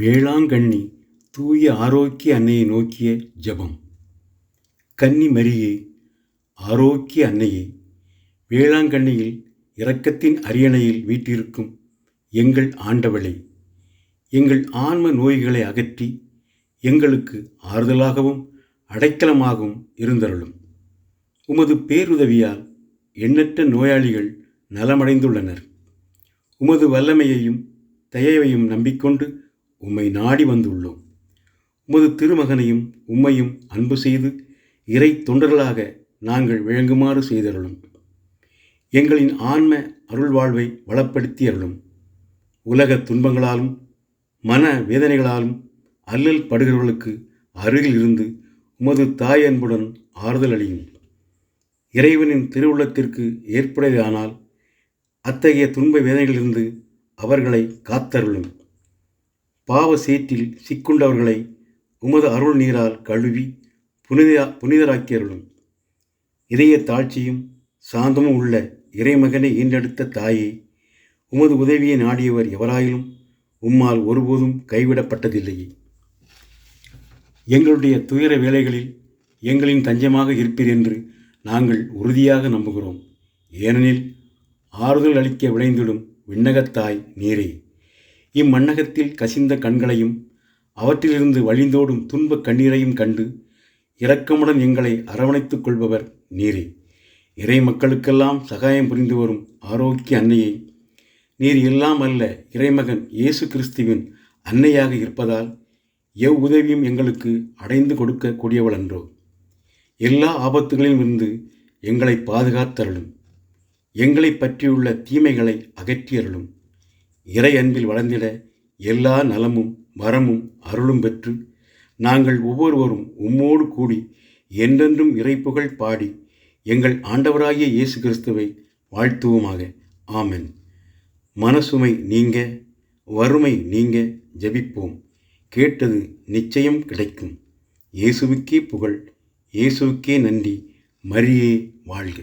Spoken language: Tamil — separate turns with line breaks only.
வேளாங்கண்ணி தூய ஆரோக்கிய அன்னையை நோக்கிய ஜெபம். கன்னி மரியே, ஆரோக்கிய அன்னையே, வேளாங்கண்ணியில் இரக்கத்தின் அரியணையில் வீற்றிருக்கும் எங்கள் ஆண்டவளே, எங்கள் ஆன்ம நோய்களை அகற்றி எங்களுக்கு ஆறுதலாகவும் அடைக்கலமாகவும் இருந்தருளும். உமது பேருதவியால் எண்ணற்ற நோயாளிகள் நலமடைந்துள்ளனர். உமது வல்லமையையும் தயவையும் நம்பிக்கொண்டு உம்மை நாடி வந்துள்ளோம். உமது திருமகனையும் உம்மையும் அன்பு செய்து இறை தொண்டர்களாக நாங்கள் விளங்குமாறு செய்தருளும். எங்களின் ஆன்ம அருள்வாழ்வை வளப்படுத்தி அருளும். உலக துன்பங்களாலும் மன வேதனைகளாலும் அல்லல் படுகிறவர்களுக்கு அருகில் இருந்து உமது தாய் அன்புடன் ஆறுதல் அளியும். இறைவனின் திருவுள்ளத்திற்கு ஏற்புடையதானால் அத்தகைய துன்ப வேதனைகளிலிருந்து அவர்களை காத்தருளும். பாவ சேற்றில் சிக்குண்டவர்களை உமது அருள் நீரால் கழுவி புனிதராக்கியருளும். இதய தாழ்ச்சியும் சாந்தமும் உள்ள இறைமகனை ஈன்றெடுத்த தாயே, உமது உதவியை நாடியவர் எவராயிலும் உம்மால் ஒருபோதும் கைவிடப்பட்டதில்லையே. எங்களுடைய துயர வேளைகளில் எங்களின் தஞ்சமாக இருப்பீர் என்று நாங்கள் உறுதியாக நம்புகிறோம். ஏனெனில் ஆறுதல் அளிக்க விளைந்திடும் விண்ணகத்தாய் நீரே. இம்மண்ணகத்தில் கசிந்த கண்களையும் அவற்றிலிருந்து வழிந்தோடும் துன்ப கண்ணீரையும் கண்டு இரக்கமுடன் எங்களை அரவணைத்துக் கொள்பவர் நீரே. இறை மக்களுக்கெல்லாம் சகாயம் புரிந்து வரும் ஆரோக்கிய அன்னையை, நீர் எல்லாம் அல்ல இறைமகன் இயேசு கிறிஸ்துவின் அன்னையாக இருப்பதால் எவ்வுதவியும் எங்களுக்கு அடைந்து கொடுக்க கூடியவள் அன்றோ. எல்லா ஆபத்துகளிலும் இருந்து எங்களை பாதுகாத்தருளும். எங்களை பற்றியுள்ள தீமைகளை அகற்றியருளும். இறை அன்பில் வளர்ந்திட எல்லா நலமும் வரமும் அருளும் பெற்று நாங்கள் ஒவ்வொருவரும் உம்மோடு கூடி என்றென்றும் இறைப்புகழ் பாடி எங்கள் ஆண்டவராகிய இயேசு கிறிஸ்துவை வாழ்த்துவோமாக. ஆமென். மனசுமை நீங்க, வறுமை நீங்க ஜெபிப்போம். கேட்டது நிச்சயம் கிடைக்கும். இயேசுவுக்கே புகழ், இயேசுவுக்கே நன்றி. மரியே வாழ்க.